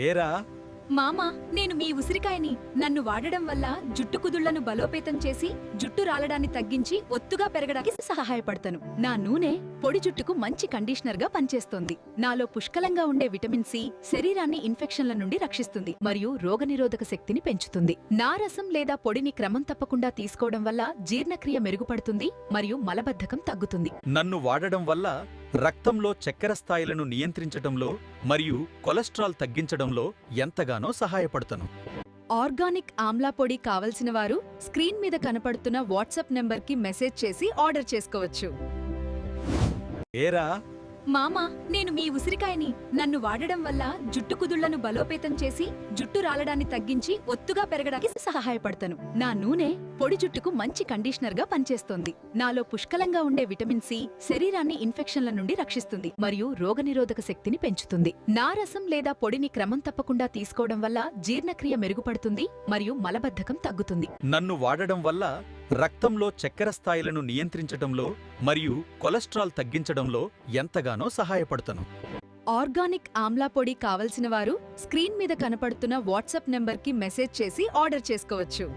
ఏరా మామా, నేను మీ ఉసిరికాయని నన్ను వాడడం వల్ల జుట్టు కుదుళ్లను బలోపేతం చేసి జుట్టు రాలడాన్ని తగ్గించి ఒత్తుగా పెరగడానికి సహాయపడతాను. నా నూనె పొడి జుట్టుకు మంచి కండిషనర్ గా పనిచేస్తోంది. నాలో పుష్కలంగా ఉండే విటమిన్ సి శరీరాన్ని ఇన్ఫెక్షన్ల నుండి రక్షిస్తుంది మరియు రోగనిరోధక శక్తిని పెంచుతుంది. నా రసం లేదా పొడిని క్రమం తప్పకుండా తీసుకోవడం వల్ల జీర్ణక్రియ మెరుగుపడుతుంది మరియు మలబద్ధకం తగ్గుతుంది. నన్ను వాడడం వల్ల రక్తంలో చక్కెర స్థాయిలను నియంత్రించడంలో మరియు కొలెస్ట్రాల్ తగ్గించడంలో ఎంతగానో సహాయపడతాను. ఆర్గానిక్ ఆమ్లా పొడి కావలసిన వారు స్క్రీన్ మీద కనపడుతున్న వాట్సాప్ నెంబర్కి మెసేజ్ చేసి ఆర్డర్ చేసుకోవచ్చు. ఏరా మామా, నేను మీ ఉసిరికాయని నన్ను వాడడం వల్ల జుట్టు కుదుళ్లను బలోపేతం చేసి జుట్టు రాలడాన్ని తగ్గించి ఒత్తుగా పెరగడానికి సహాయపడతాను. నా నూనె పొడి జుట్టుకు మంచి కండిషనర్ గా పనిచేస్తోంది. నాలో పుష్కలంగా ఉండే విటమిన్ సి శరీరాన్ని ఇన్ఫెక్షన్ల నుండి రక్షిస్తుంది మరియు రోగనిరోధక శక్తిని పెంచుతుంది. నా రసం లేదా పొడిని క్రమం తప్పకుండా తీసుకోవడం వల్ల జీర్ణక్రియ మెరుగుపడుతుంది మరియు మలబద్ధకం తగ్గుతుంది. నన్ను వాడడం వల్ల రక్తంలో చక్కెర స్థాయిలను నియంత్రించడంలో మరియు కొలెస్ట్రాల్ తగ్గించడంలో ఎంతగానో సహాయపడతాను. ఆర్గానిక్ ఆమ్లా పొడి కావలసిన వారు స్క్రీన్ మీద కనపడుతున్న వాట్సాప్ నెంబర్కి మెసేజ్ చేసి ఆర్డర్ చేసుకోవచ్చు.